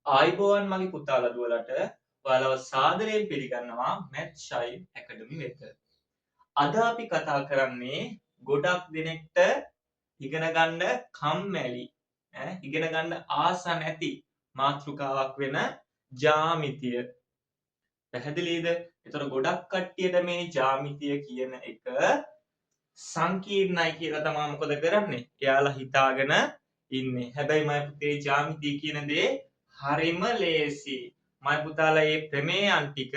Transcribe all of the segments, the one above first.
ආයිබෝවන් මගේ පුතාලා දුවලට ඔයාලව සාදරයෙන් පිළිගන්නවා Math Shine Academy වෙත. අද අපි කතා කරන්නේ ගොඩක් දෙනෙක්ට ඉගෙන ගන්න කම්මැලි ඉගෙන ගන්න ආස නැති මාතෘකාවක් වෙන ජ්‍යාමිතිය. පැහැදිලිද? ඒතර ගොඩක් කට්ටියට මේ ජ්‍යාමිතිය කියන එක සංකීර්ණයි කියලා තමයි මොකද කරන්නේ? එයාලා හිතාගෙන ඉන්නේ. හැබැයි මම පුතේ ජ්‍යාමිතිය කියන දේ හරිම ලේසි. මම පුතාලා මේ ප්‍රමේයන් ටික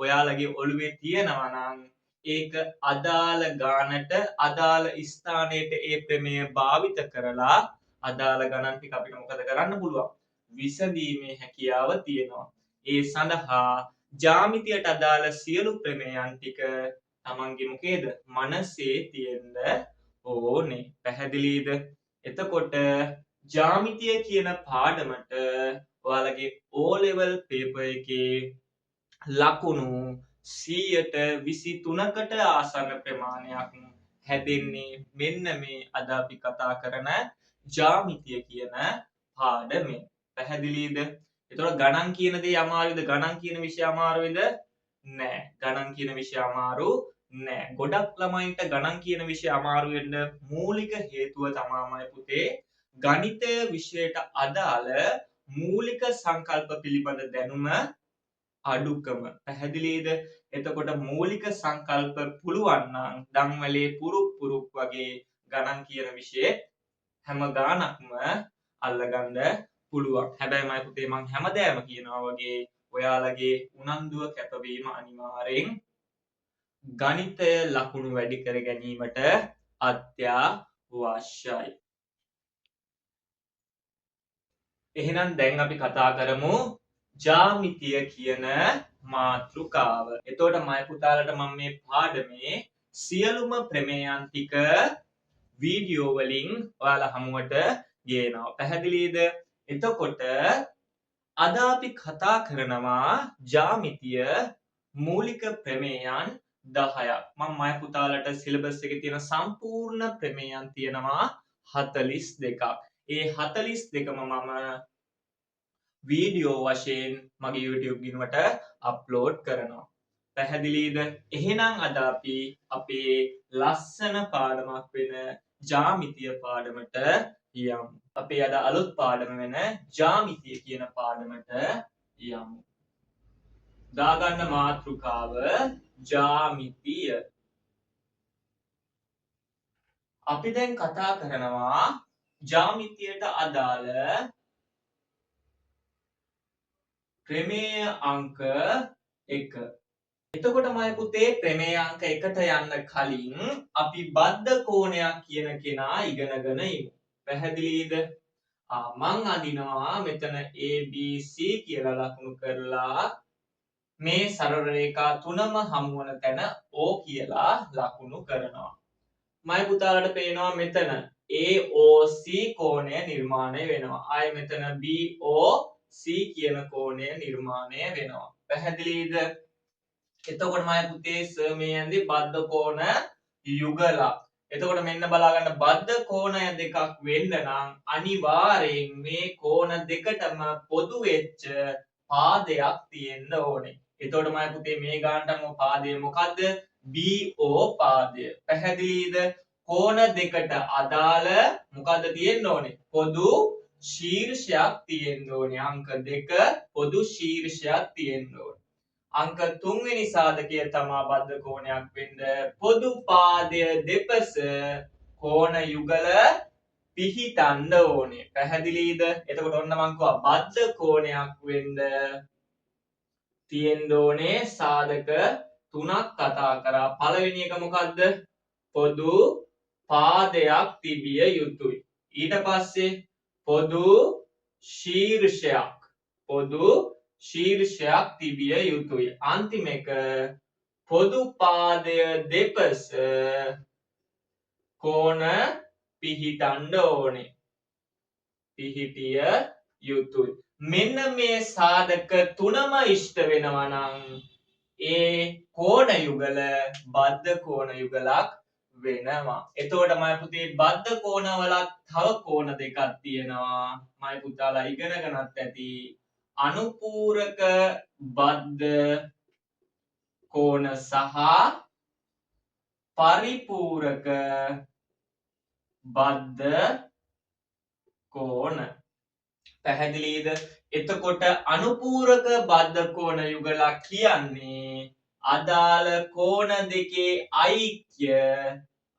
ඔයාලගේ ඔළුවේ තියෙනවා නම් ඒක අදාළ ගානට අදාළ ස්ථානයට ඒ ප්‍රමේය භාවිත කරලා අදාළ ගණන් ටික අපිට මොකද කරන්න පුළුවන්? විසඳීමේ හැකියාව තියෙනවා. ඒ සඳහා ජ්‍යාමිතියට අදාළ සියලු ප්‍රමේයන් ටික තමන්ගේ මොකේද? මනසේ තියෙන්න ඕනේ. පැහැදිලිද? එතකොට ජ්‍යාමිතිය කියන පාඩමට ඔයාලගේ O level paper එකේ ලකුණු 123කට ආසන්න ප්‍රමාණයක් හැදෙන්නේ මෙන්න මේ අද අපි කතා කරන ජ්‍යාමිතිය කියන පාඩමෙන්. පැහැදිලිද? එතකොට ගණන් කියන දේ අමාරුද? ගණන් කියන විෂය අමාරුද? නෑ. ගණන් කියන විෂය අමාරු නෑ. ගොඩක් ළමයින්ට ගණන් කියන විෂය අමාරු වෙන්න මූලික හේතුව තමයි පුතේ ගණිතය විෂයට අදාළ මූලික සංකල්ප පිළිබඳ දැනුම අඩුකම. පැහැදිලිද? එතකොට මූලික සංකල්ප පුළුවන් නම් ධම්වලේ පුරුක් වගේ ගණන් කියන විෂයේ හැම ගානක්ම අල්ලගන්න පුළුවන්. හැබැයි මම පුතේ මං හැමදාම කියනවා වගේ ඔයාලගේ උනන්දුව කැපවීම අනිවාර්යෙන් ගණිතය ලකුණු වැඩි කර ගැනීමට අත්‍යවශ්‍යයි. එහෙනම් දැන් අපි කතා කරමු ජ්‍යාමිතිය කියන මාතෘකාව. එතකොට මම පුතාලට මම මේ පාඩමේ සියලුම ප්‍රමේයන් ටික වීඩියෝ වලින් ඔයාලා හමුවට ගේනවා. පැහැදිලිද? එතකොට අද අපි කතා කරනවා ජ්‍යාමිතිය මූලික ප්‍රමේයන් 10ක්. මම පුතාලට සිලබස් එකේ තියෙන සම්පූර්ණ ප්‍රමේයන් තියෙනවා 42ක්. ඒ 42ම මම වීඩියෝ වශයෙන් මගේ YouTube ගිණුමට අප්ලෝඩ් කරනවා. පැහැදිලිද? එහෙනම් අද අපි අපේ ලස්සන පාඩමක් වෙන ජ්‍යාමිතිය පාඩමට යමු. අපේ අද අලුත් පාඩම වෙන ජ්‍යාමිතිය කියන පාඩමට යමු. දාගන්න මාතෘකාව ජ්‍යාමිතිය. අපි දැන් කතා කරනවා ජ්‍යාමිතියට අදාළ ප්‍රමේය අංක 1. එතකොට මම පුතේ ප්‍රමේය අංක 1ට යන්න කලින් අපි බද්ධ කෝණයක් කියන කෙනා ඉගෙනගෙන ඉමු. පැහැදිලිද? මං අඳිනවා මෙතන ABC කියලා ලකුණු කරලා මේ සරල රේඛා තුනම හමු වන තැන O කියලා ලකුණු කරනවා. මම පුතාලට පේනවා මෙතන AOC කෝණය නිර්මාණය වෙනවා. ආයේ මෙතන BOC කියන කෝණය නිර්මාණය වෙනවා. පැහැදිලිද? එතකොට මම පුතේ මේ යන්නේ බද්ධ කෝණ යුගලක්. එතකොට මෙන්න බලා ගන්න බද්ධ කෝණය දෙකක් වෙන්න නම් අනිවාර්යෙන් මේ කෝණ දෙකටම පොදු වෙච්ච පාදයක් තියෙන්න ඕනේ. එතකොට මම පුතේ මේ ගානටම පාදය මොකද්ද? BO පාදය. පැහැදිලිද? කෝණ දෙකට අදාළ මොකද්ද තියෙන්න ඕනේ? පොදු ශීර්ෂයක් තියෙන්න ඕනේ. අංක 2 පොදු ශීර්ෂයක් තියෙන්න ඕනේ. අංක 3 වෙනි සාධකය තමයි බද්ධ කෝණයක් වෙන්න පොදු පාදය දෙපස කෝණ යුගල පිහිටන්න ඕනේ. පැහැදිලිද? එතකොට ඔන්න මං කිව්වා බද්ධ කෝණයක් වෙන්න තියෙන්න ඕනේ සාධක 3ක් කතා කරා. පළවෙනි එක මොකද්ද? පොදු පාදයක් තිබිය යුතුයි. ඊට පස්සේ පොදු ශීර්ෂයක් තිබිය යුතුයි. අන්තිම එක පොදු පාදය දෙපස කෝණ පිහිටන්න ඕනේ. පිහිටිය යුතුයි. මෙන්න මේ සාධක තුනම ඉෂ්ට වෙනවා නම් ඒ කෝණ යුගල බද්ධ කෝණ යුගලක් වෙනවා. එතකොට මම පුතේ බද්ධ කෝණවලත් තව කෝණ දෙකක් තියෙනවා. මම පුතාලා ඉගෙනගෙනත් ඇති. අනුපූරක බද්ධ කෝණ සහ පරිපූරක බද්ධ කෝණ. පැහැදිලිද? එතකොට අනුපූරක බද්ධ කෝණ යුගලක් කියන්නේ අදාළ කෝණ දෙකේ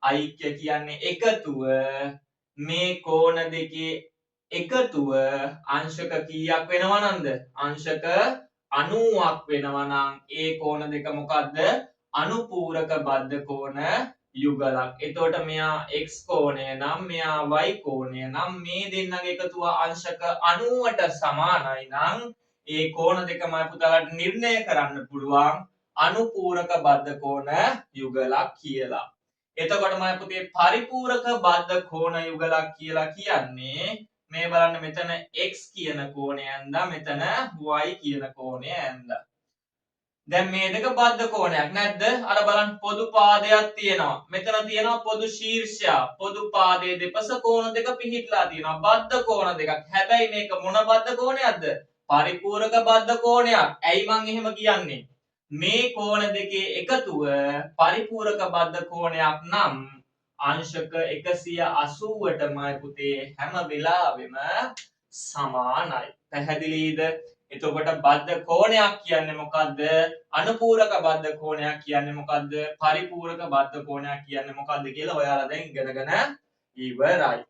ඓක්‍ය කියන්නේ එකතුව. මේ කෝණ දෙකේ එකතුව අංශක කීයක් වෙනවා නන්ද? අංශක 90ක් වෙනවා නම් ඒ කෝණ දෙක මොකද්ද? අනුපූරක බද්ධ කෝණ යුගලක්. එතකොට මෙයා x කෝණය නම් මෙයා y කෝණය නම් මේ දෙන්නගේ එකතුව අංශක 90ට සමානයි නම් ඒ කෝණ දෙකම පුතාලට නිර්ණය කරන්න පුළුවන් අනුපූරක බද්ධ කෝණ යුගලක් කියලා. එතකොට මම පුතේ පරිපූරක බද්ධ කෝණ යුගලක් කියලා කියන්නේ මේ බලන්න මෙතන x කියන කෝණය ඇඳලා මෙතන y කියන කෝණය ඇඳලා. දැන් මේ දෙක බද්ධ කෝණයක් නැද්ද? අර බලන්න පොදු පාදයක් තියෙනවා. මෙතන තියෙනවා පොදු ශීර්ෂයක්. පොදු පාදයේ දෙපස කෝණ දෙක පිහිටලා තියෙනවා. බද්ධ කෝණ දෙකක්. හැබැයි මේක මොන බද්ධ කෝණයක්ද? පරිපූරක බද්ධ කෝණයක්. ඇයි මං එහෙම කියන්නේ? මේ කෝණ දෙකේ එකතුව පරිපූරක බද්ධ කෝණයක් නම් අංශක 180ටමයි පුතේ හැම වෙලාවෙම සමානයි. පැහැදිලිද? එතකොට බද්ධ කෝණයක් කියන්නේ මොකද්ද? අනුපූරක බද්ධ කෝණයක් කියන්නේ මොකද්ද? පරිපූරක බද්ධ කෝණයක් කියන්නේ මොකද්ද කියලා ඔයාලා දැන් ඉගෙනගෙන ඉවරයි.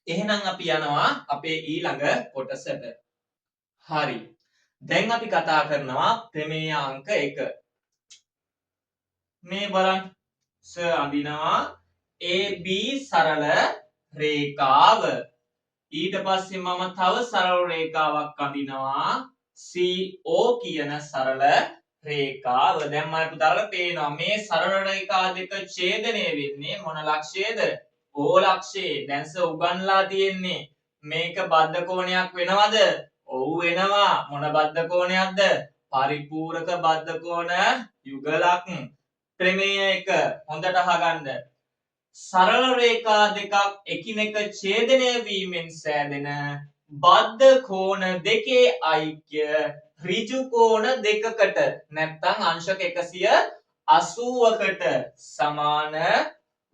එහෙනම් අපි යනවා අපේ ඊළඟ කොටසට. හරි. දැන් අපි කතා කරනවා ප්‍රමේය අංක 1. මේ බලන්න ස අඳිනවා AB සරල රේඛාව. ඊට පස්සේ මම තව සරල රේඛාවක් අඳිනවා CO කියන සරල රේඛාව. දැන් මම පුතාලට පේනවා මේ සරල රේඛා දෙක ඡේදනය වෙන්නේ මොන ලක්ෂයේද? O ලක්ෂයේ. දැන් ස උගන්ලා තියෙන්නේ මේක බද්ධ කෝණයක් වෙනවද? ඔව් වෙනවා. මොන බද්ධ කෝණයක්ද? පරිපූරක බද්ධ කෝණ යුගලක්. ප්‍රමේය 1 හොඳට අහගන්න. සරල රේඛා දෙකක් එකිනෙක ඡේදනය වීමෙන් සෑදෙන බද්ධ කෝණ දෙකේ ඓක්‍ය ඍජු කෝණ දෙකකට නැත්නම් අංශක 180කට සමාන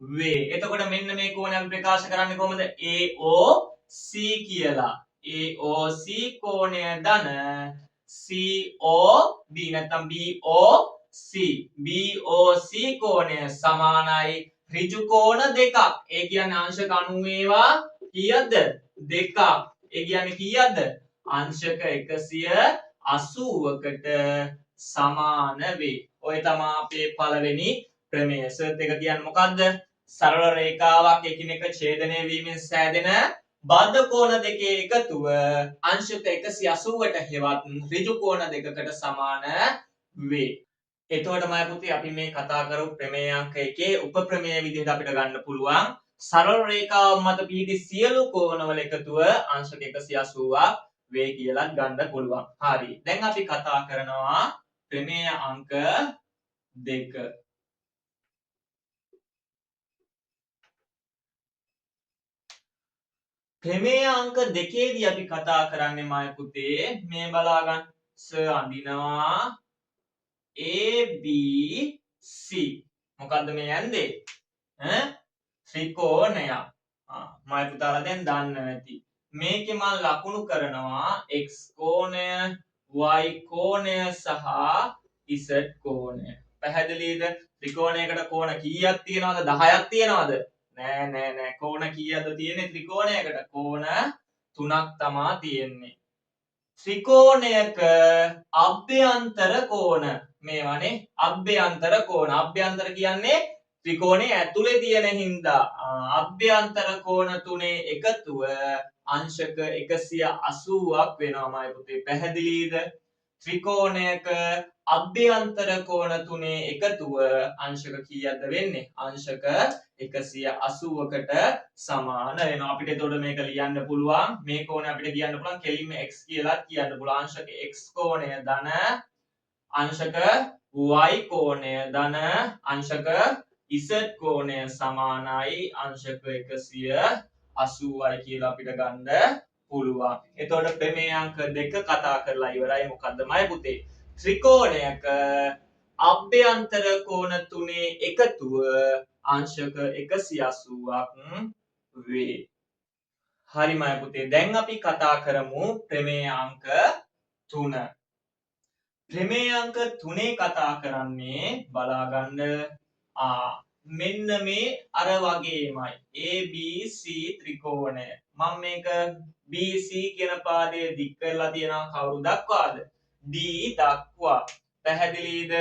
වේ. එතකොට මෙන්න මේ කෝණය අපි ප්‍රකාශ කරන්නේ කොහොමද? AOC කියලා. AOC කෝණය ධන COB නැත්නම් BOC කෝණය සමානයි ඍජු කෝණ දෙකක්. ඒ කියන්නේ අංශක 90 ඒවා කීයක්ද? දෙකක්. ඒ කියන්නේ කීයක්ද? අංශක 180කට සමාන වේ. ඔය තමයි අපේ පළවෙනි ප්‍රමේය. සර්ට් එක කියන්නේ මොකද්ද? සරල රේඛාවක් එකිනෙක ඡේදනය වීමෙන් සෑදෙන බද්ධ කෝණ දෙකේ එකතුව අංශක 180ට හෙවත් ඍජු කෝණ දෙකකට සමාන වේ. එතකොට මම පුතේ අපි මේ කතා කරපු ප්‍රමේය අංක 1 උපප්‍රමේය විදිහට අපිට ගන්න පුළුවන් සරල රේඛාව මත පිහිටි සියලු කෝණවල එකතුව අංශක 180ක් වේ කියලා ගන්න පුළුවන්. හරි. දැන් අපි කතා කරනවා ප්‍රමේය අංක 2. ප්‍රමේය අංක 2දී අපි කතා කරන්නේ මම පුතේ මේ බලා ගන්න ස අඳිනවා ABC මොකද්ද මේ යන්නේ? ත්‍රිකෝණයක්. මම පුතාලා දැන් දන්න ඇති. මේකේ මම ලකුණු කරනවා x කෝණය, y කෝණය සහ z කෝණය. පැහැදිලිද? ත්‍රිකෝණයකට කෝණ කීයක් තියෙනවද? 10ක් තියෙනවද? නෑ. කෝණ කීයක්ද තියෙන්නේ ත්‍රිකෝණයකට? කෝණ 3ක් තමා තියෙන්නේ. ත්‍රිකෝණයක අභ්‍යන්තර කෝණ මේවානේ අභ්‍යන්තර කෝණ. අභ්‍යන්තර කියන්නේ ත්‍රිකෝණයේ ඇතුලේ තියෙන හින්දා අභ්‍යන්තර කෝණ තුනේ එකතුව අංශක 180ක් වෙනවාමයි පුතේ. පැහැදිලිද? ත්‍රිකෝණයක අභ්‍යන්තර කෝණ තුනේ එකතුව අංශක කීයක්ද වෙන්නේ? අංශක 180කට සමාන වෙනවා. අපිට එතකොට මේක ලියන්න පුළුවන් මේ කෝණය අපිට කියන්න පුළුවන් කෙලින්ම x කියලා කියන්න පුළුවන්. අංශක x කෝණය ධන අංශක y කෝණය ධන අංශක z කෝණය සමානයි අංශක 180යි කියලා අපිට ගන්න පුළුවන්. එතකොට ප්‍රමේය අංක 2 කතා කරලා ඉවරයි. මොකද්ද මයි පුතේ? ත්‍රිකෝණයක අභ්‍යන්තර කෝණ තුනේ එකතුව අංශක 180ක් වේ. හරි මයි පුතේ. දැන් අපි කතා කරමු ප්‍රමේය අංක 3. ප්‍රමේය අංක 3 කතා කරන්නේ බලාගන්න මෙන්න මේ අර වගේමයි ABC ත්‍රිකෝණය. මම මේක BC කියන පාදය දික් කරලා තියෙනවා කවුරු දක්වාද? D දක්වා. පැහැදිලිද?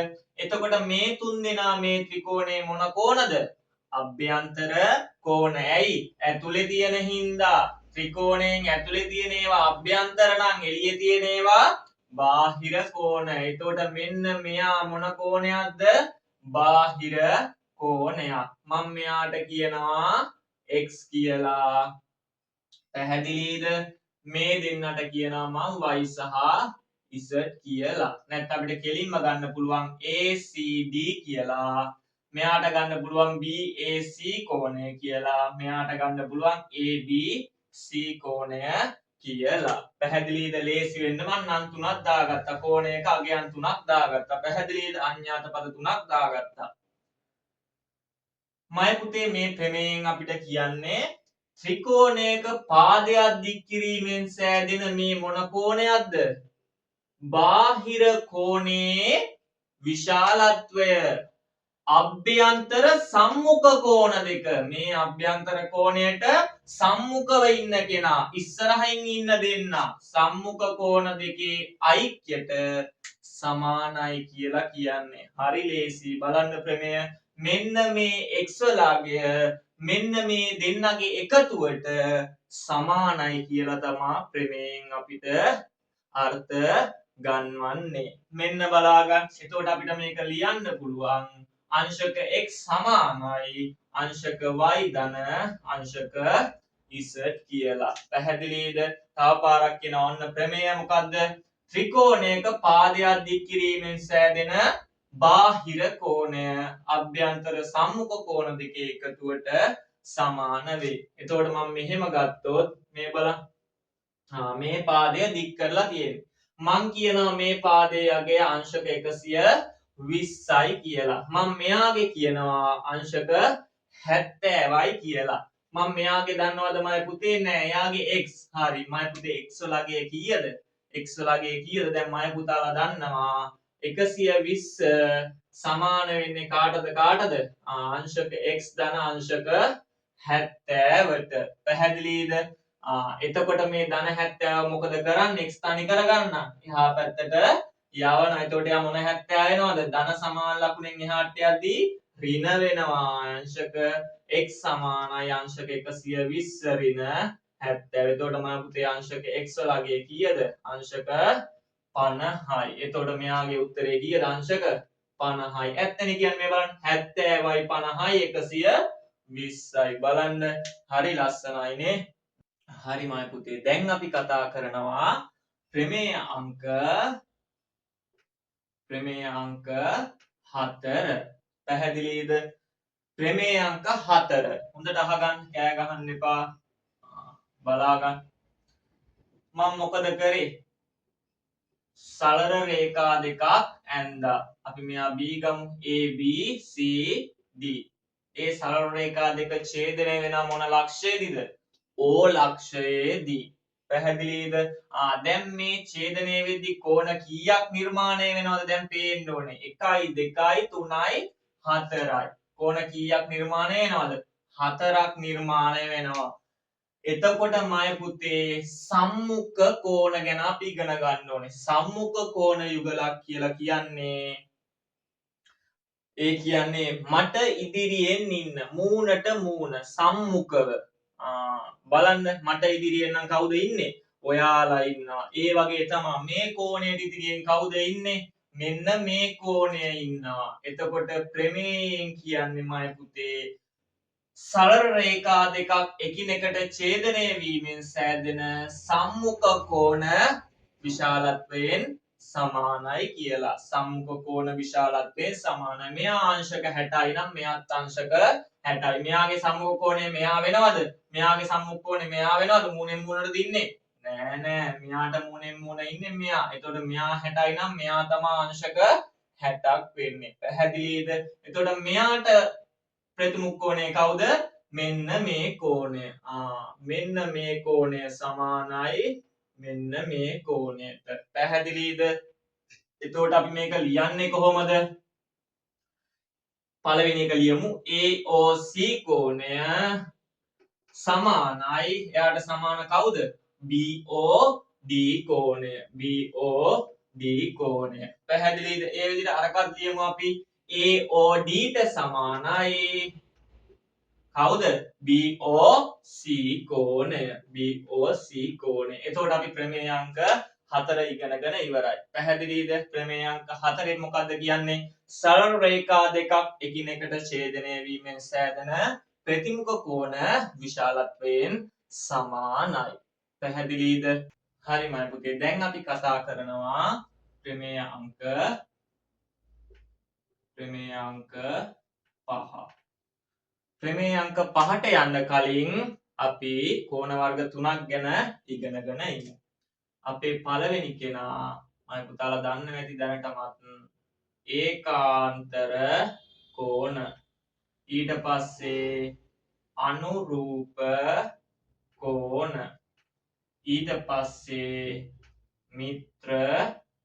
එතකොට මේ තුන් දෙනා මේ ත්‍රිකෝණයේ මොන කෝණද? අභ්‍යන්තර කෝණ. ඇයි? ඇතුලේ තියෙන හින්දා ත්‍රිකෝණයෙන් ඇතුලේ තියෙන ඒවා අභ්‍යන්තර නම් එළියේ තියෙන ඒවා බාහිර කෝණ. එතකොට මෙන්න මෙයා මොන කෝණයක්ද? බාහිර කෝණයක්. මම මෙයාට කියනවා x කියලා. පැහැදිලිද? මේ දෙන්නට කියනවා මම y සහ z කියලා. නැත්නම් අපිට කෙලින්ම ගන්න පුළුවන් ACD කියලා. මෙයාට ගන්න පුළුවන් BAC කෝණය කියලා. මෙයාට ගන්න පුළුවන් ABC කෝණය කියලා. පැහැදිලිද? ලේසි වෙන්න මම නම් තුනක් දාගත්තා. කෝණයක අගයන් තුනක් දාගත්තා. පැහැදිලිද? අඤ්ඤාත පද තුනක් දාගත්තා. මයි පුතේ මේ ප්‍රමේයෙන් අපිට කියන්නේ ත්‍රිකෝණයක පාදයක් දික් කිරීමෙන් සෑදෙන මේ මොන කෝණයක්ද? බාහිර කෝණයේ විශාලත්වය. අභ්‍යන්තර සම්මුඛ කෝණ දෙක. මේ අභ්‍යන්තර කෝණයට සම්මුඛව ඉන්න කෙනා ඉස්සරහින් ඉන්න දෙන්න සම්මුඛ කෝණ දෙකේ ඓක්‍යයට සමානයි කියලා කියන්නේ. හරි ලේසි. බලන්න ප්‍රමේය. මෙන්න මේ x වලාගය මෙන්න මේ දෙන්නගේ එකතුවට සමානයි කියලා තමයි ප්‍රමේයෙන් අපිට අර්ථ ගන්වන්නේ. මෙන්න බලාගන්න. එතකොට අපිට මේක ලියන්න පුළුවන්. අංශක x සමානයි අංශක y ධන අංශක z කියලා. පැහැදිලිද? තව පාරක් කියනවා. ඔන්න ප්‍රමේය මොකද්ද? ත්‍රිකෝණයක පාදයක් දික් කිරීමෙන් සෑදෙන බාහිර කෝණය අභ්‍යන්තර සම්මුඛ කෝණ දෙකේ එකතුවට සමාන වේ. එතකොට මම මෙහෙම ගත්තොත් මේ බලන්න. මේ පාදය දික් කරලා තියෙන්නේ. මං කියනවා මේ පාදයේ අගය අංශක 120යි කියලා. මම මෙයාගේ කියනවා අංශක 70යි කියලා. මම මෙයාගේ දන්නවද මයි පුතේ? නෑ. එයාගේ x. හරි. මයි පුතේ x වලගේ කීයද? x වලගේ කීයද? දැන් මයි පුතාලා දන්නවා 120 සමාන වෙන්නේ කාටද කාටද? අංශක x ධන අංශක 70ට. පැහැදිලිද? එතකොට මේ ධන 70 මොකද කරන්නේ? x තනි කරගන්න. එහා පැත්තට යවනවා. එතකොට යා මොන 70 වෙනවද? ධන සමාන ලකුණෙන් එහාට යද්දී ඍණ වෙනවා. අංශක x සමානයි අංශක 120 ඍණ 70. එතකොට මම පුතේ අංශක x වලගේ කීයද? අංශක 50යි. එතකොට මෙයාගේ උත්තරේ කීයද? අංශක 50යි. ඇත්තනේ කියන්නේ මේ බලන්න 70යි 50යි 120යි. බලන්න හරි ලස්සනයිනේ. හරි මයි පුතේ. දැන් අපි කතා කරනවා ප්‍රමේය අංක 4. පැහැදිලිද? ප්‍රමේය අංක 4. හොඳට අහගන්න. කෑ ගහන්න එපා. බලාගන්න. මම මොකද කරේ? සරල රේඛා දෙකක් ඇඳා. අපි මෙයා B ගමු. A B C D. ඒ සරල රේඛා දෙක ඡේදනය වෙන මොන ලක්ෂයේදීද? O ලක්ෂයේදී. පැහැදිලිද? දැන් මේ ඡේදනය වෙද්දී කෝණ කීයක් නිර්මාණය වෙනවද? දැන් පේන්න ඕනේ. 1යි 2යි 3යි 4යි. කෝණ කීයක් නිර්මාණය වෙනවද? 4ක් නිර්මාණය වෙනවා. එතකොට මයි පුතේ සම්මුඛ කෝණ ගැන අපි ඉගෙන ගන්න ඕනේ. සම්මුඛ කෝණ යුගලක් කියලා කියන්නේ ඒ කියන්නේ මට ඉදිරියෙන් ඉන්න මූණට මූණ සම්මුඛව බලන්න මට ඉදිරියෙන් නම් කවුද ඉන්නේ? ඔයාලා ඉන්නවා. ඒ වගේ තමයි මේ කෝණයට ඉදිරියෙන් කවුද ඉන්නේ? මෙන්න මේ කෝණය ඉන්නවා. එතකොට ප්‍රමේයයෙන් කියන්නේ මයි පුතේ සරල රේඛා දෙකක් එකිනෙකට ඡේදනය වීමෙන් සෑදෙන සම්මුඛ කෝණ විශාලත්වයෙන් සමානයි කියලා. සම්මුඛ කෝණ විශාලත්වයෙන් සමානයි. මෙයා අංශක 60යි නම් මෙයාත් අංශක 60යි. මෙයාගේ සම්මුඛ කෝණය මෙයා වෙනවද? මෙයාගේ සම්මුඛ කෝණය මෙයා වෙනවද? මූණෙන් මූණට දින්නේ නෑ නෑ මෙයාට මුණෙන් මුණ ඉන්නේ මෙයා. එතකොට මෙයා 60යි නම් මෙයා තමයි අංශක 60ක් වෙන්නේ. පැහැදිලිද? එතකොට මෙයාට ප්‍රතිමුඛ කෝණය කවුද? මෙන්න මේ කෝණය. මෙන්න මේ කෝණය සමානයි මෙන්න මේ කෝණයට. පැහැදිලිද? එතකොට අපි මේක ලියන්නේ කොහොමද? පළවෙනි එක ලියමු. AOC කෝණය සමානයි එයාට සමාන කවුද? BOD කෝණය. BOD කෝණය. පැහැදිලිද? ඒ විදිහට අරකට ලියමු අපි. AOD ට සමානයි කවුද? BOC කෝණය. BOC කෝණය. එතකොට අපි ප්‍රමේය අංක 4 ඉගෙනගෙන ඉවරයි. පැහැදිලිද? ප්‍රමේය අංක 4 මොකද්ද කියන්නේ? සරල රේඛා දෙකක් එකිනෙකට ඡේදනය වීමෙන් සෑදෙන ප්‍රතිමුඛ කෝණ විශාලත්වයෙන් සමානයි. පැහැදිලිද? හරි මයි පුතේ. දැන් අපි කතා කරනවා ප්‍රමේය අංක 5. ප්‍රමේය අංක 5ට යන්න කලින් අපි කෝණ වර්ග 3ක් ගැන ඉගෙනගෙන ඉමු. අපේ පළවෙනි කෙනා මම පුතාලා දන්නවා ඇති දැනටමත් ඒකාන්තර කෝණ. ඊට පස්සේ අනුරූප කෝණ. ඊට පස්සේ මිත්‍ර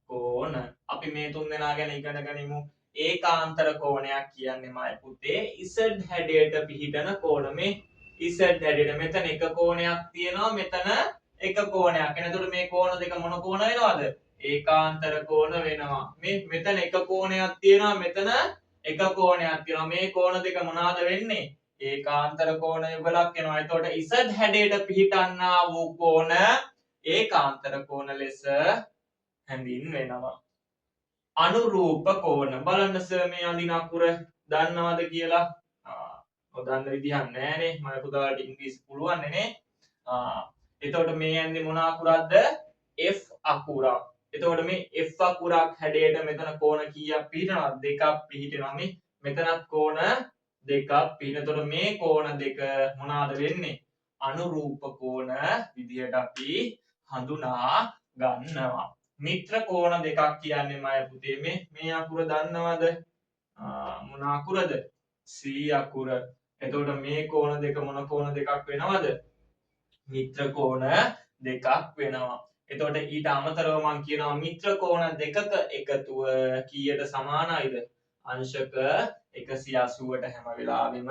කෝණ. අපි මේ තුන් දෙනා ගැන ඉගෙනගෙන ඉමු. ඒකාන්තර කෝණයක් කියන්නේ මයි පුතේ Z හැඩයට පිහිටන කෝණ. මේ Z හැඩයට මෙතන එක කෝණයක් තියෙනවා මෙතන එක කෝණයක්. එනකොට මේ කෝණ දෙක මොන කෝණ වෙනවද? ඒකාන්තර කෝණ වෙනවා. මේ මෙතන එක කෝණයක් තියෙනවා මෙතන එක කෝණයක් තියෙනවා. මේ කෝණ දෙක මොනවාද වෙන්නේ? ඒකාන්තර කෝණ යුගලක් වෙනවා. එතකොට Z හැඩයට පිහිටන්නා වූ කෝණ ඒකාන්තර කෝණ ලෙස හැඳින්වෙනවා. අනුරූප කෝණ. බලන්න සර් මේ අඳින අකුර දන්නවද කියලා? ඔදන්න විදිහක් නෑනේ. මම පුතාලට ඉංග්‍රීසි පුළුවන් නේ. එතකොට මේ යන්නේ මොන අකුරක්ද? F අකුරක්. එතකොට මේ F අකුරක් හැඩයට මෙතන කෝණ කීයක් පිහිටනවද? දෙකක් පිහිටනවා. මේ මෙතනත් කෝණ දෙකක් පිහිටනකොට මේ කෝණ දෙක මොනවාද වෙන්නේ? අනුරූප කෝණ විදිහට අපි හඳුනා ගන්නවා. මිත්‍ර කෝණ දෙකක් කියන්නේ මය පුතේ මේ අකුර දන්නවද? මොන අකුරද? C අකුර. එතකොට මේ කෝණ දෙක මොන කෝණ දෙකක් වෙනවද? මිත්‍ර කෝණ දෙකක් වෙනවා. එතකොට ඊට අමතරව මම කියනවා මිත්‍ර කෝණ දෙකක එකතුව කීයට සමානයිද? අංශක 180ට හැම වෙලාවෙම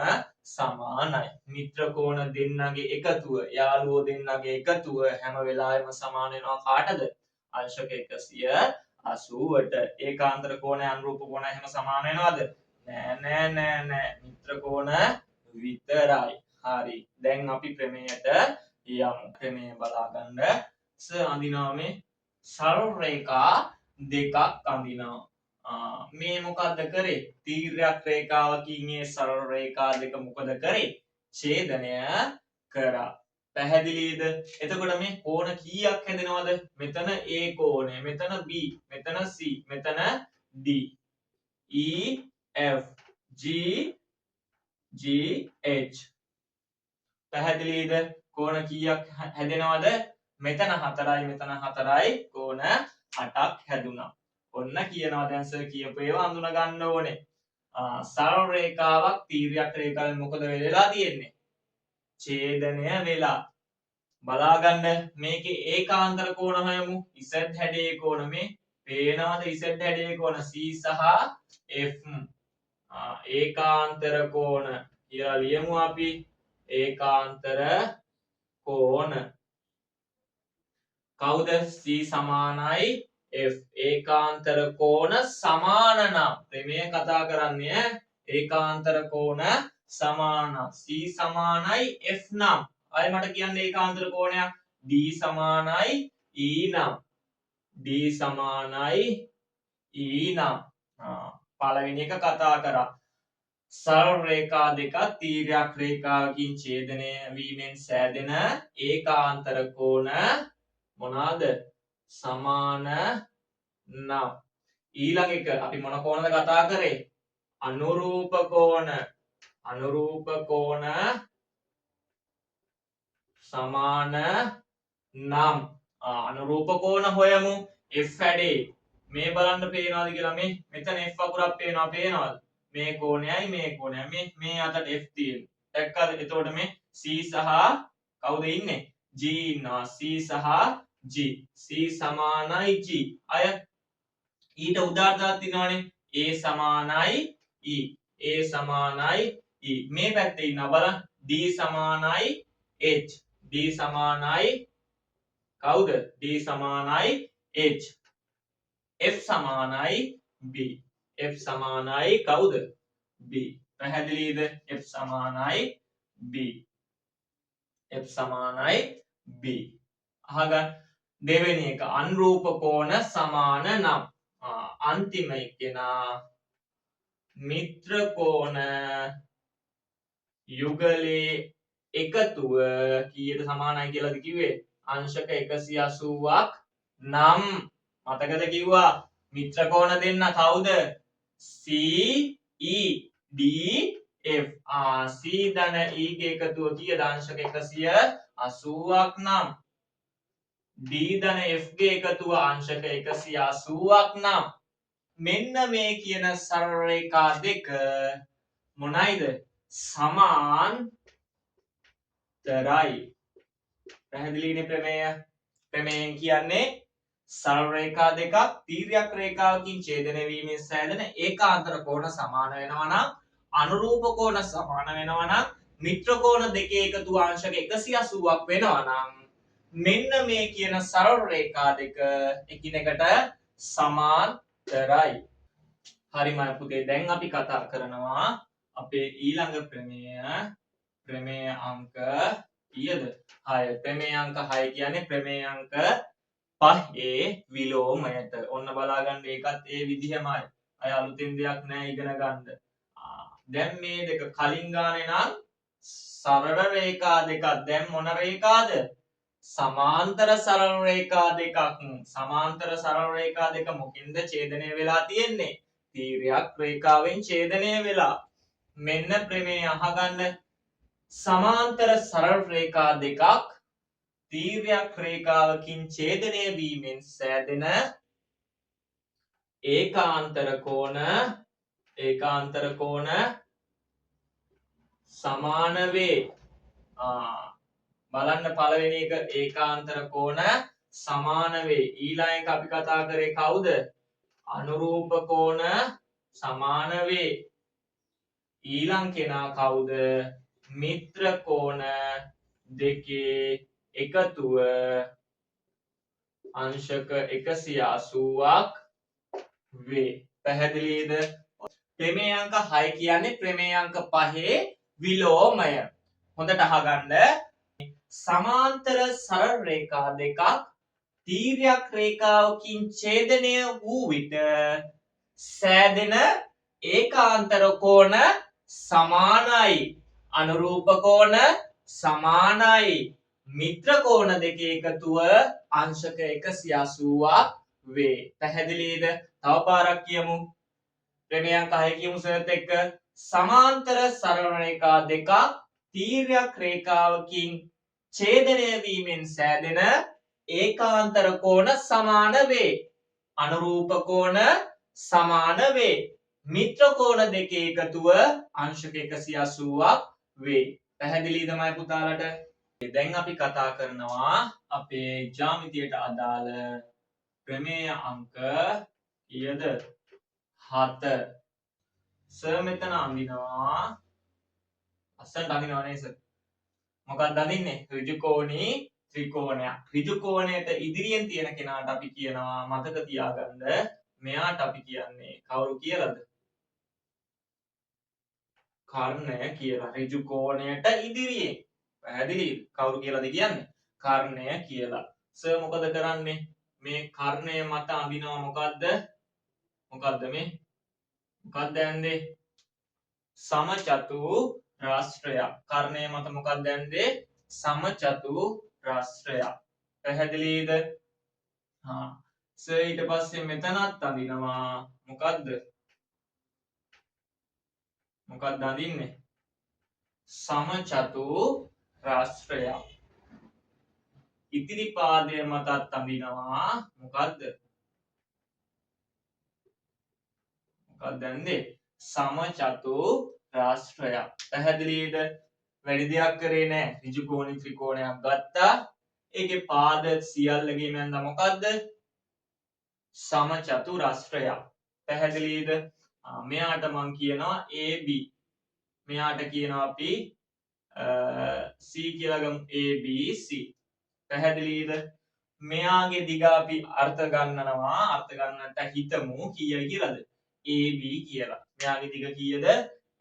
සමානයි. මිත්‍ර කෝණ දෙන්නගේ එකතුව, යාළුවෝ දෙන්නගේ එකතුව හැම වෙලාවෙම සමාන වෙනවා කාටද? අංශක 180ට. ඒකාන්තර කෝණය අනුරූප කෝණය හැම සමාන වෙනවද? නෑ. මිත්‍ර කෝණ විතරයි. හරි. දැන් අපි ප්‍රමේයට යමු. ප්‍රමේය බලා ගන්න. අඳිනවා මේ සරල රේඛා දෙකක් අඳිනවා. මේ මොකද්ද කරේ? තීර්යක් රේඛාවකින් මේ සරල රේඛා දෙක මොකද කරේ? ඡේදනය කරා. පැහැදිලිද? එතකොට මේ කෝණ කීයක් හැදෙනවද? මෙතන A කෝණය, මෙතන B, මෙතන C, මෙතන D, E, F, G, H. පැහැදිලිද? කෝණ කීයක් හැදෙනවද? මෙතන 4යි මෙතන 4යි කෝණ 8ක් හැදුනා. ඔන්න කියනවා දැන් සර් කියපු ඒවා අඳුන ගන්න ඕනේ. සරල රේඛාවක් තීර්යක් රේඛාවෙන් මොකද වෙලා තියෙන්නේ? ඡේදනය වෙලා. බලා ගන්න මේකේ ඒකාන්තර කෝණ හොයමු. Z හැඩයේ කෝණ මේ පේනවද? Z හැඩයේ කෝණ C සහ F. ඒකාන්තර කෝණ කියලා ලියමු අපි. ඒකාන්තර කෝණ කවුද? C සමානයි F. ඒකාන්තර කෝණ සමාන නම් ප්‍රමේය කතා කරන්නේ ඒකාන්තර කෝණ සමාන C සමානයි F නම් අය මට කියන්න ඒකාන්තර කෝණයක් D සමානයි E නම් D සමානයි E නම් පළවෙනි එක කතා කරා සරල රේඛා දෙකක් තීර්යක් රේඛාවකින් ඡේදනය වීමෙන් සෑදෙන ඒකාන්තර කෝණ මොනවාද? සමාන නම්. ඊළඟ එක අපි මොන කෝණද කතා කරේ? අනුරූප කෝණ. අනුරූප කෝණ සමාන නම් අනුරූප කෝණ හොයමු. F හැඩේ මේ බලන්න පේනවාද කියලා මේ මෙතන F අකුරක් පේනවද? මේ කෝණයයි මේ කෝණයයි මේ අතට F තියෙනවා. දැක්කද? එතකොට මේ C සහ කවුද ඉන්නේ? G ඉන්නවා. C සහ G. C සමානයි G. අය ඊට උදාහරණයක් තියෙනවානේ. A සමානයි E. A සමානයි E. මේ පැත්තේ ඉන්නවා බලන්න. D සමානයි H. D සමානයි කවුද? D සමානයි H. F සමානයි B. F සමානයි කවුද? B. පැහැදිලිද? F සමානයි B. F සමානයි B. අහගන්න. දෙවෙනි එක අනුරූප කෝණ සමාන නම්. අන්තිම එකේනා මිත්‍ර කෝණ යුගලේ එකතුව කීයට සමානයි කියලාද කිව්වේ? අංශක 180ක් නම්. මතකද කිව්වා මිත්‍ර කෝණ දෙන්න කවුද? C E D F. C ධන E ගේ එකතුව කීයද? අංශක 180ක් නම්. D ධන F ගේ එකතුව අංශක 180ක් නම් මෙන්න මේ කියන සරල රේඛා දෙක මොනයිද? සමාන්තරයි. පැහැදිලිනේ ප්‍රමේය? ප්‍රමේයන් කියන්නේ සරල රේඛා දෙකක් තීර්යක රේඛාවකින් ඡේදනය වීමෙන් සෑදෙන ඒකාන්තර කෝණ සමාන වෙනවා නම් අනුරූප කෝණ සමාන වෙනවා නම් මිත්‍ර කෝණ දෙකේ එකතුව අංශක 180ක් වෙනවා නම් මෙන්න මේ කියන සරල රේඛා දෙක එකිනෙකට සමාන්තරයි. හරි මම පුතේ දැන් අපි කතා කරනවා අපේ ඊළඟ ප්‍රමේය අංක කීයද? 6. ප්‍රමේය අංක 6 කියන්නේ ප්‍රමේය අංක 5 විලෝමයට. ඔන්න බලාගන්න ඒකත් ඒ විදිහමයි. අය අලුතෙන් දෙයක් නෑ ඉගෙන ගන්න. දැන් මේ දෙක කලින් ගානේ නම් සරල රේඛා දෙකක්. දැන් මොන රේඛාද? සමාන්තර සරල රේඛා දෙකක්. සමාන්තර සරල රේඛා දෙක මොකින්ද ඡේදනය වෙලා තියෙන්නේ? තීර්යක රේඛාවෙන් ඡේදනය වෙලා. මෙන්න ප්‍රමේය අහගන්න. සමාන්තර සරල රේඛා දෙකක් තීර්යක රේඛාවකින් ඡේදනය වීමෙන් සෑදෙන ඒකාන්තර කෝණ සමාන වේ. බලන්න පළවෙනි එක ඒකාන්තර කෝණ සමාන වේ. ඊළඟ එක අපි කතා කරේ කවුද? අනුරූප කෝණ සමාන වේ. ඊළඟ කෙනා කවුද? මිත්‍ර කෝණ දෙකේ එකතුව අංශක 180ක් වේ. පැහැදිලිද? ප්‍රමේය අංක 6 කියන්නේ ප්‍රමේය අංක 5 විලෝමය. හොඳට අහගන්න. සමාන්තර සරල රේඛා දෙකක් තීර්යක රේඛාවකින් ඡේදනය වූ විට සෑදෙන ඒකාන්තර කෝණ සමානයි. අනුරූප කෝණ සමානයි. මිත්‍ර කෝණ දෙකේ එකතුව අංශක 180ක් වේ. පැහැදිලිද? තව පාරක් කියමු. ප්‍රමේය අංක 6 කියමු සර්ත් එක්ක. සමාන්තර සරල රේඛා දෙකක් තීර්යක රේඛාවකින් ඡේදනය වීමෙන් සෑදෙන ඒකාන්තර කෝණ සමාන වේ. අනුරූප කෝණ සමාන වේ. මිත්‍ර කෝණ දෙකේ එකතුව අංශක 180ක් වේ. පැහැදිලිද මයි පුතාලට? දැන් අපි කතා කරනවා අපේ ජ්‍යාමිතියට අදාළ ප්‍රමේය අංක කීයද? 7. සර් මෙතන අඳිනවා අස්සන්ට අඳිනවා නේද සර්? මොකක්ද අඳින්නේ? ඍජුකෝණී ත්‍රිකෝණයක්. ඍජුකෝණයට ඉදිරියෙන් තියෙන කෙනාට අපි කියනවා මතක තියාගන්න මෙයාට අපි කියන්නේ කවුරු කියලාද? කර්ණය කියලා. ඍජුකෝණයට ඉදිරියෙන්. පැහැදිලිද? කවුරු කියලාද කියන්නේ? කර්ණය කියලා. සර් මොකද කරන්නේ? මේ කර්ණය මත අඳිනවා මොකද්ද? මොකද්ද මේ? මොකක්ද ඇන්දේ? සමචතුරාස්‍රයක්. කර්ණය මත මොකක්ද ඇන්දේ? සමචතුරාස්‍රයක්. පැහැදිලිද? සර් ඊට පස්සේ මෙතනත් අඳිනවා මොකද්ද? මොකක්ද අඳින්නේ? සමචතුරාස්‍රයක්. ඉතිරි පාදය මතත් අඳිනවා මොකද්ද? මොකක්ද දැන්නේ? සමචතුරාස්‍රයක්. පැහැදිලිද? වැඩි දෙයක් කරේ නැහැ. ඍජු කෝණී ත්‍රිකෝණයක් ගත්තා. ඒකේ පාද සියල්ලගේම යන්න මොකද්ද? සමචතුරාස්‍රයක්. පැහැදිලිද? මෙයාට මම කියනවා AB. මෙයාට කියනවා අපි C කියලා ගමු. ABC. පැහැදිලිද? මෙයාගේ දිග අපි අර්ථ ගන්නනවා. අර්ථ ගන්නට හිතමු කීයයි කියලාද? AB කියලා. මෙයාගේ දිග කීයද?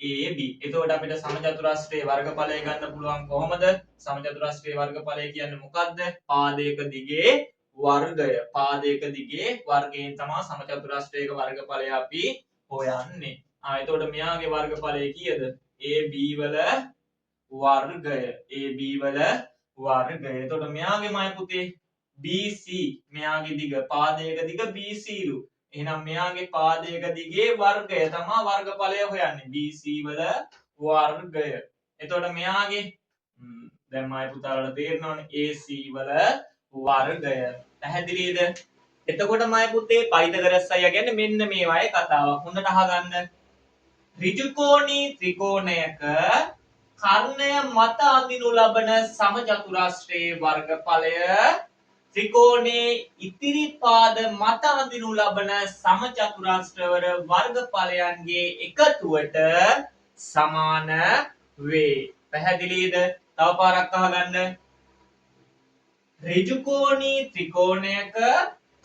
AB. එතකොට අපිට සමචතුරාස්‍රයේ වර්ගඵලය ගන්න පුළුවන් කොහොමද? සමචතුරාස්‍රයේ වර්ගඵලය කියන්නේ මොකද්ද? පාදයක දිගේ වර්ගය. පාදයක දිගේ වර්ගයෙන් තමයි සමචතුරාස්‍රයක වර්ගඵලය අපි හොයන්නේ. එතකොට මෙයාගේ වර්ගඵලය කීයද? AB වල වර්ගය. AB වල වර්ගය. එතකොට මෙයාගේ මය පුතේ BC. මෙයාගේ දිග පාදයක දිග BC ලු. එහෙනම් මෙයාගේ පාදයක දිගේ වර්ගය තමයි වර්ගඵලය හොයන්නේ. BC වල වර්ගය. එතකොට මෙයාගේ දැන් මයි පුතාලට තේරෙනවනේ AC වල වර්ගය. පැහැදිලිද? එතකොට මයි පුතේ පයිතගරස් අයියා කියන්නේ මෙන්න මේ වගේ කතාවක්. හොඳට අහගන්න. ඍජු කෝණී ත්‍රිකෝණයක කර්ණය මත අඳිනු ලබන සමචතුරාස්‍රයේ වර්ගඵලය ත්‍රිකෝණයේ ඉතිරි පාද මත අඳිනු ලබන සමචතුරාස්‍රවල වර්ගඵලයන්ගේ එකතුවට සමාන වේ. පැහැදිලිද? තව පාරක් අහගන්න. ඍජු කෝණී ත්‍රිකෝණයක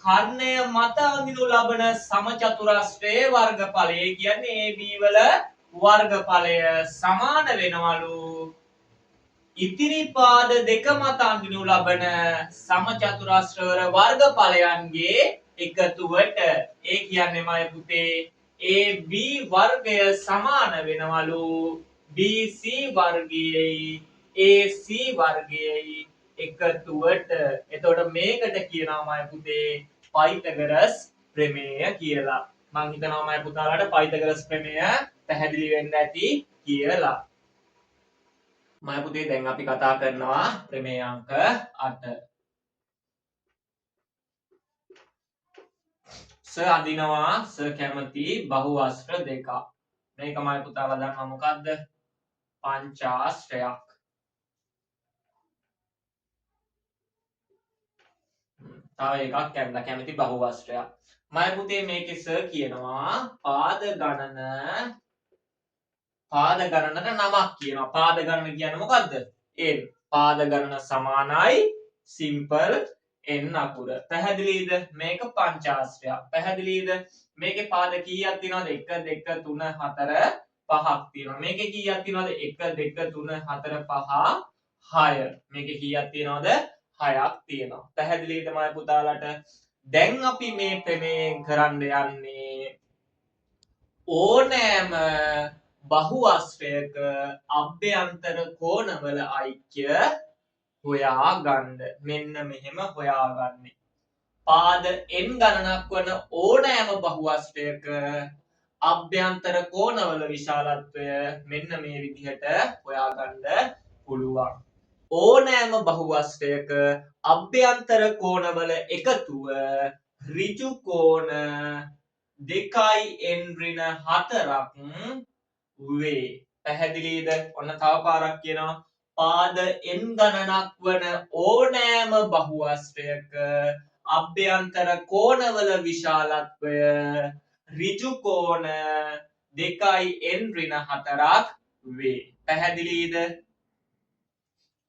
කර්ණය මත අඳිනු ලබන සමචතුරාස්‍රයේ වර්ගඵලය කියන්නේ AB වල වර්ගඵලය සමාන වෙනවලු ඉතිරි පාද දෙක මත අඳිනු ලබන සමචතුරාස්‍රවල වර්ගඵලයන්ගේ එකතුවට. ඒ කියන්නේ මය පුතේ AB වර්ගය සමාන වෙනවලු BC වර්ගයයි AC වර්ගයයි එකතුවට. එතකොට මේකට කියනවා මය පුතේ පයිතගරස් ප්‍රමේය කියලා. මම හිතනවා මය පුතාලාට පයිතගරස් ප්‍රමේය පැහැදිලි වෙන්න ඇති කියලා. මය පුතේ දැන් අපි කතා කරනවා ප්‍රමේය අංක 8. ස අඳිනවා ස කැමති බහුවස්ත්‍ර දෙකක්. මේක මය පුතාලා දන්නවා මොකද්ද? පංචාශ්‍රයක්. තව එකක් කැමති බහුවස්ත්‍රයක්. මය පුතේ මේකේ ස කියනවා පාද ගණනට නමක් කියනවා. පාද ගණන කියන්නේ මොකද්ද? n. පාද ගණන සමානයි සිම්පල් n අකුර. පැහැදිලිද? මේක පංචාශ්‍රයක්. පැහැදිලිද? මේකේ පාද කීයක් තියෙනවද? 1 2 3 4 5ක් තියෙනවා. මේකේ කීයක් තියෙනවද? 1 2 3 4 5 6. මේකේ කීයක් තියෙනවද? 6ක් තියෙනවා. පැහැදිලිද මය පුතාලට? දැන් අපි මේ ප්‍රමේයෙන් කරන්න යන්නේ ඕනෑම බහුවස්ත්‍රයක අභ්‍යන්තර කෝණවල ඓක්‍ය හොයාගන්න. මෙන්න මෙහෙම හොයාගන්නේ. පාද n ගණනක් වන ඕනෑම බහුවස්ත්‍රයක අභ්‍යන්තර කෝණවල විශාලත්වය මෙන්න මේ විදිහට හොයාගන්න පුළුවන්. ඕනෑම බහුවස්ත්‍රයක අභ්‍යන්තර කෝණවල එකතුව ඍජු කෝණ 2n-4ක් වේ. පැහැදිලිද? ඔන්න තව පාරක් කියනවා. පාද n ගණනක් වන ඕනෑම බහුවස්ත්‍රයක අභ්‍යන්තර කෝණවල විශාලත්වය ඍජු කෝණ 2n-4ක් වේ. පැහැදිලිද?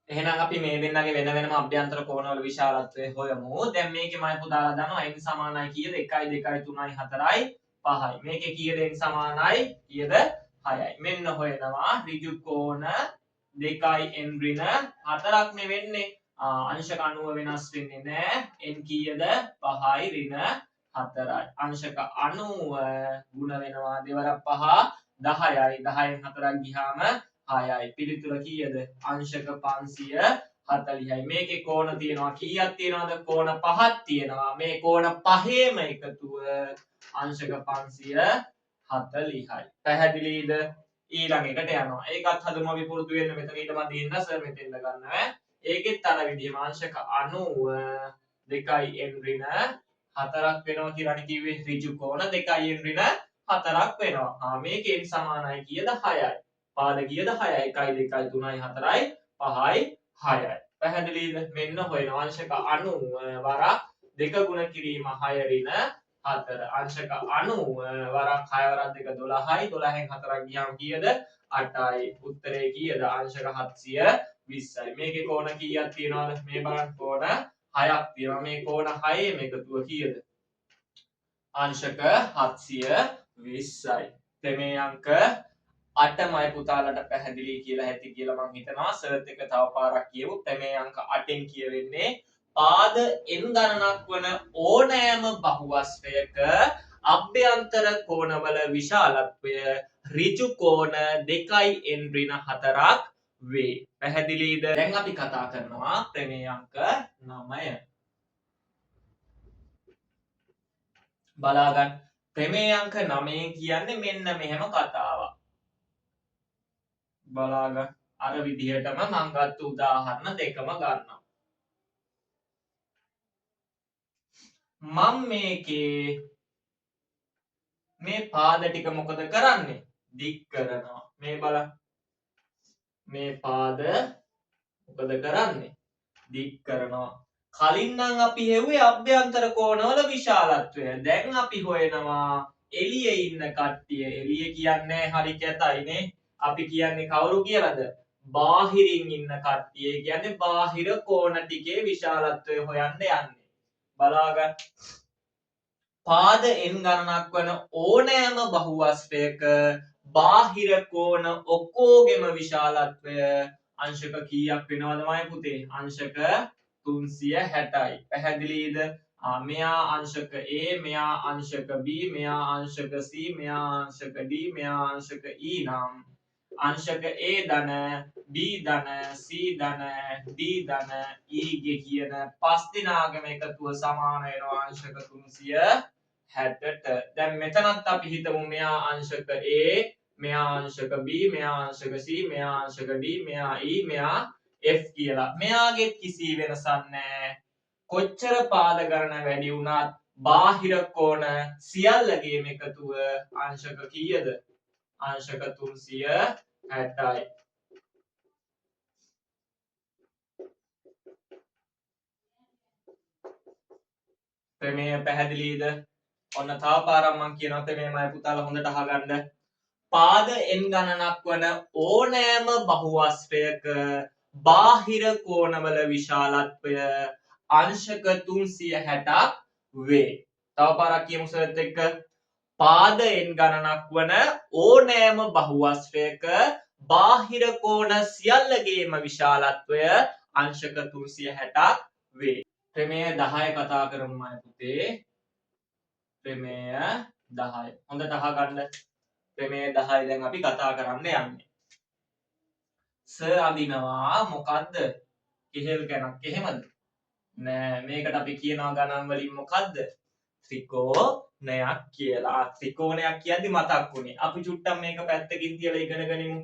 එහෙනම් අපි මේ දෙන්නගේ වෙන වෙනම අභ්‍යන්තර කෝණවල විශාලත්වය හොයමු. දැන් මේකේ මම පුතාලා දන්නවා n සමානයි කීයද? 1 2 3 4යි 5යි. මේකේ කීයද n සමානයි කීයද? 6යි. මෙන්න හොයනවා ඍජු කෝණ 2n-4ක් නේ වෙන්නේ. අංශක 90 වෙනස් වෙන්නේ නැහැ. n කීයද? 5යි ඍණ 4යි. අංශක 90 ගුණ වෙනවා දෙවරක් 5 10යි. 10න් 4ක් ගියාම 6යි. පිළිතුර කීයද? අංශක 540යි. මේකේ කෝණ තියෙනවා කීයක් තියෙනවද? කෝණ 5ක් තියෙනවා. මේ කෝණ 5ේම එකතුව අංශක 540යි. පැහැදිලිද? ඊළඟ එකට යනවා. ඒකත් හදමු අපි පුරුදු වෙන්න. මෙතන ඊට මම දෙන්න සර් මෙතෙන්ද ගන්නවා. ඒකෙත් අර විදිහම අංශක 90 2n ඍණ 4ක් වෙනවා කියලානේ කිව්වේ. ඍජු කෝණ 2n ඍණ 4ක් වෙනවා. මේකෙන් සමානයි කීයද? 6යි. පාද කීයද? 6යි. 1 2 3යි 4යි 5යි 6යි. පැහැදිලිද? මෙන්න හොයනවා අංශක 90 වරක් 2 ගුණ කිරීම 6 ඍණ 4. අංශක 90 වරක් 6 වරක් 2 12යි. 12න් 4ක් ගියාම කීයද? 8යි. උත්තරේ කීයද? අංශක 720යි. මේකේ කෝණ කීයක් තියෙනවද? මේ බලන්න කෝණ 6ක් තියෙනවා. මේ කෝණ 6ේම එකතුව කීයද? අංශක 720යි. ප්‍රමේය අංක 8මයි පුතාලට පැහැදිලි කියලා ඇති කියලා මම හිතනවා. සර්ත් එක තව පාරක් කියමු. ප්‍රමේය අංක 8න් කියවෙන්නේ පාද n ගණනක් වන ඕනෑම බහුවස්ත්‍රයක අභ්‍යන්තර කෝණවල විශාලත්වය ඍජු කෝණ 2n ඍණ 4ක් වේ. පැහැදිලිද? දැන් අපි කතා කරනවා ප්‍රමේය අංක 9. බලාගන්න. ප්‍රමේය අංක 9 කියන්නේ මෙන්න මෙහෙම කතාවක්. බලාගන්න. අර විදිහටම මම ගත්ත උදාහරණ දෙකම ගන්නවා. මම මේකේ මේ පාද ටික මොකද කරන්නේ? දික් කරනවා. මේ බලන්න. මේ පාද මොකද කරන්නේ? දික් කරනවා. කලින් නම් අපි හෙව්වේ අභ්‍යන්තර කෝණවල විශාලත්වය. දැන් අපි හොයනවා එළියේ ඉන්න කට්ටිය. එළිය කියන්නේ හරි කැතයිනේ. අපි කියන්නේ කවුරු කියලාද? බාහිරින් ඉන්න කට්ටිය. කියන්නේ බාහිර කෝණ ටිකේ විශාලත්වය හොයන්න යන්නේ. බලාගන්න. පාද n ගණනක් වන ඕනෑම බහුවස්ත්‍රයක බාහිර කෝණ ඔක්කොගෙම විශාලත්වය අංශක කීයක් වෙනවද මයි පුතේ? අංශක 360යි. පැහැදිලිද? මෙයා අංශක A, මෙයා අංශක B, මෙයා අංශක C, මෙයා අංශක D, මෙයා අංශක E නම් අංශක A ධන, B ධන, C ධන, D ධන, E ගේ කියන පස් දිනාගම එකතුව සමාන වෙනවා අංශක 360ට. දැන් මෙතනත් අපි හිතමු මෙයා අංශක A, මෙයා අංශක B, මෙයා අංශක C, මෙයා අංශක D, මෙයා E, මෙයා F කියලා. මෙයාගේ කිසි වෙනසක් නැහැ. කොච්චර පාද ගණන වැඩි වුණත් බාහිර කෝණ සියල්ලගේම එකතුව අංශක කීයද? අංශක 360යි. ප්‍රමේය පැහැදිලිද? ඔන්න තව පාරක් මම කියනවා ප්‍රමේයමයි පුතාලා හොඳට අහගන්න. පාද n ගණනක් වන ඕනෑම බහුවස්ත්‍රයක බාහිර කෝණවල විශාලත්වය අංශක 360ක් වේ. තව පාරක් කියමු සර්ත් එක්ක. පාද n ගණනක් වන ඕනෑම බහුවස්ත්‍රයක බාහිර කෝණ සියල්ලගේම විශාලත්වය අංශක 360ක් වේ. ප්‍රමේය 10 කතා කරමු මම පුතේ. ප්‍රමේය 10. හොඳට අහගන්න. ප්‍රමේය 10 දැන් අපි කතා කරන්න යන්නේ. අඳිනවා මොකද්ද? කෙහෙල් කනක් එහෙමද? නෑ, මේකට අපි කියනවා ගණන් වලින් මොකද්ද? ත්‍රිකෝණයක් කියලා. ත්‍රිකෝණයක් කියද්දි මතක් වුණේ. අපි චුට්ටක් මේක පැත්තකින් තියලා ඉගෙන ගනිමු.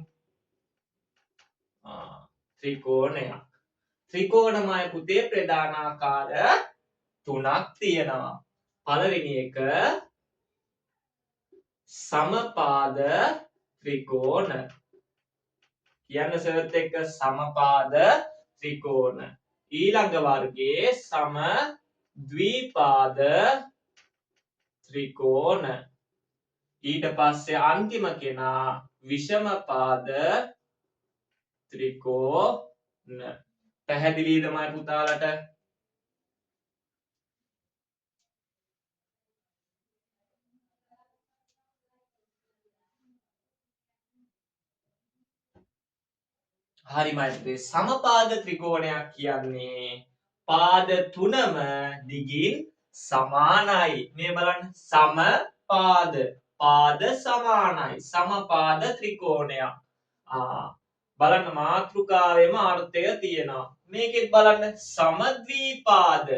ත්‍රිකෝණයක්. ත්‍රිකෝණමය පුතේ ප්‍රධානාකාර තුනක් තියෙනවා. පළවෙනි එක සමපාද ත්‍රිකෝණ. කියන්න සර්ත් එක්ක සමපාද ත්‍රිකෝණ. ඊළඟ වර්ගයේ සම ද්විපාද ත්‍රිකෝණ. ඊට පස්සේ අන්තිම කෙනා විෂමපාද ත්‍රිකෝණ. පැහැදිලිද මයි පුතාලට? හරිමයි පුතේ. සමපාද ත්‍රිකෝණයක් කියන්නේ පාද තුනම දිගින් සමානයි. මේ බලන්න සමපාද. පාද සමානයි. සමපාද ත්‍රිකෝණයක්. බලන්න මාතෘකාවෙම අර්ථය තියෙනවා. මේකෙත් බලන්න සමද්විපාද.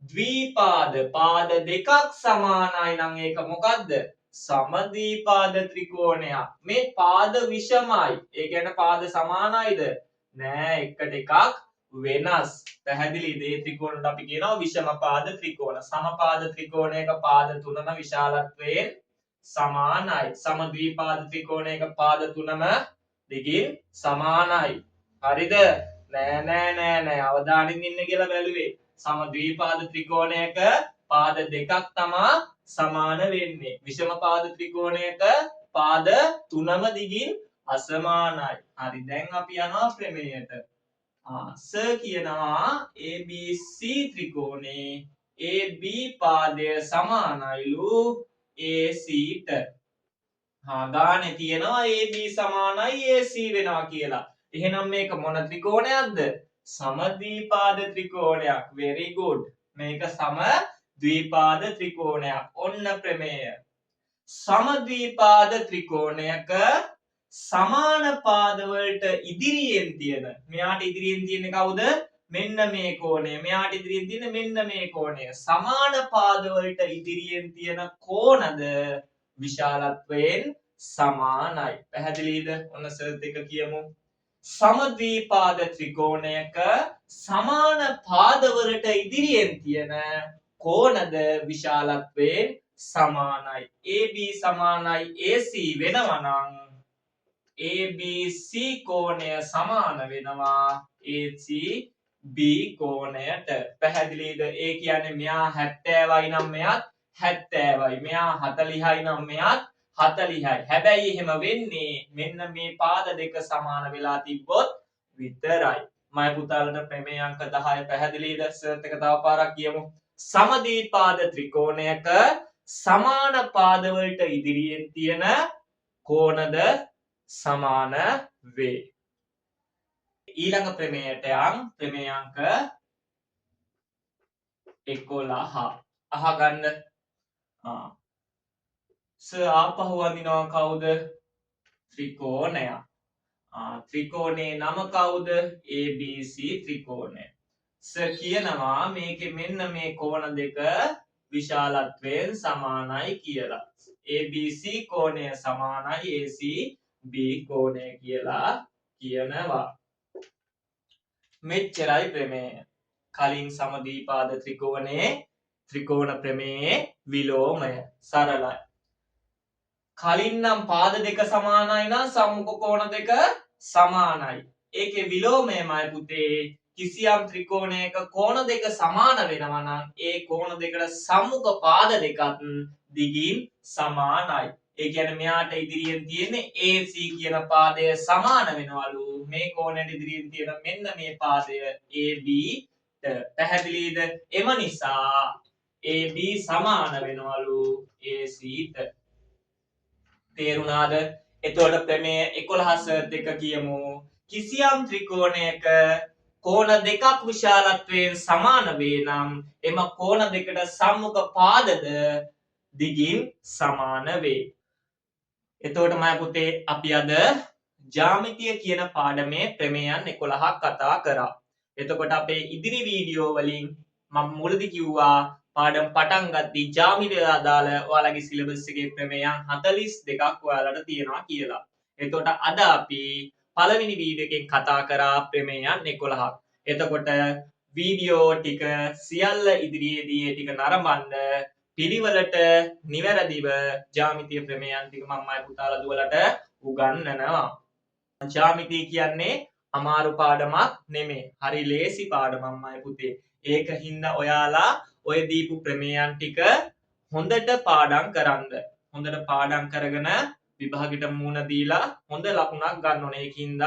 ද්විපාද පාද දෙකක් සමානයි නම් ඒක මොකද්ද? සමද්විපාද ත්‍රිකෝණයක්. මේ පාද විෂමයි. ඒ කියන්නේ පාද සමානයිද? නෑ, එකට එකක් වෙනස්. පැහැදිලිද? මේ ත්‍රිකෝණයට අපි කියනවා විෂමපාද ත්‍රිකෝණ. සමපාද ත්‍රිකෝණයක පාද තුනම විශාලත්වයෙන් සමානයි. සමද්විපාද ත්‍රිකෝණයක පාද තුනම දිගින් සමානයි. හරිද? නෑ. අවධානයෙන් ඉන්න කියලා බැලුවේ. සමද්විපාද ත්‍රිකෝණයක පාද දෙකක් තමා සමාන වෙන්නේ. විෂමපාද ත්‍රිකෝණයක පාද තුනම දිගින් අසමානයි. හරි දැන් අපි යනවා ප්‍රමේයට. ස කියනවා ABC ත්‍රිකෝණේ AB පාදය සමානයිලු AC ට. ගානේ තියෙනවා AB සමානයි AC වෙනවා කියලා. එහෙනම් මේක මොන ත්‍රිකෝණයක්ද? සමද්විපාද ත්‍රිකෝණයක්. very good. මේක සමද්විපාද ත්‍රිකෝණයක්. ඔන්න ප්‍රමේය. සමද්විපාද ත්‍රිකෝණයක සමාන පාදවලට ඉදිරියෙන් තියෙන මෙයාට ඉදිරියෙන් තියෙන්නේ කවුද? මෙන්න මේ කෝණය. මෙයාට ඉදිරියෙන් තියෙන්නේ මෙන්න මේ කෝණය. සමාන පාදවලට ඉදිරියෙන් තියෙන කෝණද විශාලත්වයෙන් සමානයි. පැහැදිලිද? ඔන්න සර්ත් එක කියමු. සමද්විපාද ත්‍රිකෝණයක සමාන පාදවලට ඉදිරියෙන් තියෙන කෝණද විශාලත්වයෙන් සමානයි. AB සමානයි AC වෙනවා නම් ABC කෝණය සමාන වෙනවා ACB කෝණයට. පැහැදිලිද? ඒ කියන්නේ මෙයා 70යි නම් මෙයාත් 70යි. මෙයා 40යි නම් මෙයාත් 40යි. හැබැයි එහෙම වෙන්නේ මෙන්න මේ පාද දෙක සමාන වෙලා තිබ්බොත් විතරයි. මම පුතාලට ප්‍රමේය අංක 10 පැහැදිලිද? සර්ත් එක තව පාරක් කියමු. සමද්විපාද ත්‍රිකෝණයක සමාන පාදවලට ඉදිරියෙන් තියෙන කෝණද සමාන වේ. ඊළඟ ප්‍රමේයට යම් ප්‍රමේය අංක 11. අහගන්න. ආපහු වඳිනවා කවුද? ත්‍රිකෝණයක්. ත්‍රිකෝණේ නම කවුද? ABC ත්‍රිකෝණය. කියනවා මේකේ මෙන්න මේ කෝණ දෙක විශාලත්වයෙන් සමානයි කියලා. ABC කෝණය සමානයි ACB කෝණය කියලා කියනවා. මෙච්චරයි ප්‍රමේය. කලින් සමද්විපාද ත්‍රිකෝණේ ත්‍රිකෝණ ප්‍රමේයේ විලෝමය. සරලයි. කලින් නම් පාද දෙක සමානයි නම් සම්මුඛ කෝණ දෙක සමානයි. ඒකේ විලෝමයමයි පුතේ කිසියම් ත්‍රිකෝණයක කෝණ දෙක සමාන වෙනවා නම් ඒ කෝණ දෙකට සම්මුඛ පාද දෙකත් දිගින් සමානයි. ඒ කියන්නේ මෙයාට ඉදිරියෙන් තියෙන්නේ AC කියන පාදය සමාන වෙනවලු මේ කෝණයට ඉදිරියෙන් තියෙන මෙන්න මේ පාදය AB ට. පැහැදිලිද? එම නිසා AB සමාන වෙනවලු AC ට. තේරුණාද? එතකොට ප්‍රමේය 11 දෙක කියමු. කිසියම් ත්‍රිකෝණයක කෝණ දෙකක් විශාලත්වයෙන් සමාන වේ නම් එම කෝණ දෙකට සම්මුඛ පාදද දිගින් සමාන වේ. එතකොට මම පුතේ අපි අද ජ්‍යාමිතිය කියන පාඩමේ ප්‍රමේයන් 11ක් කතා කරා. එතකොට අපේ ඉදිරි වීඩියෝ වලින් මම මුලදී කිව්වා පාඩම් පටන් ගද්දී ජ්‍යාමිතිය අදාළ ඔයාලගේ සිලබස් එකේ ප්‍රමේයන් 42ක් ඔයාලට තියෙනවා කියලා. එතකොට අද අපි පළවෙනි වීඩියෝ එකෙන් කතා කරා ප්‍රමේයන් 11ක්. එතකොට වීඩියෝ ටික සියල්ල ඉදිරියේදී ඒ ටික නරඹන්න පිළිවෙලට නිවැරදිව ජ්‍යාමිතිය ප්‍රමේයන් ටික මම පුතාලා දුවලට උගන්වනවා. ජ්‍යාමිතිය කියන්නේ අමාරු පාඩමක් නෙමෙයි. හරි ලේසි පාඩමක්මයි පුතේ. ඒකින්ද ඔයාලා ඔය දීපු ප්‍රමේයන් ටික හොඳට පාඩම් කරන්න. හොඳට පාඩම් කරගෙන විභාගෙට මුහුණ දීලා හොඳ ලකුණක් ගන්න ඕනේ. ඒකින්ද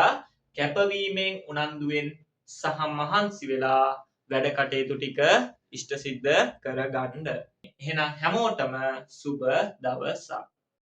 කැපවීමෙන් උනන්දුවෙන් සහ මහන්සි වෙලා වැඩ කටයුතු ටික ඉෂ්ට සිද්ධ කරගන්න. එහෙනම් හැමෝටම සුබ දවසක්.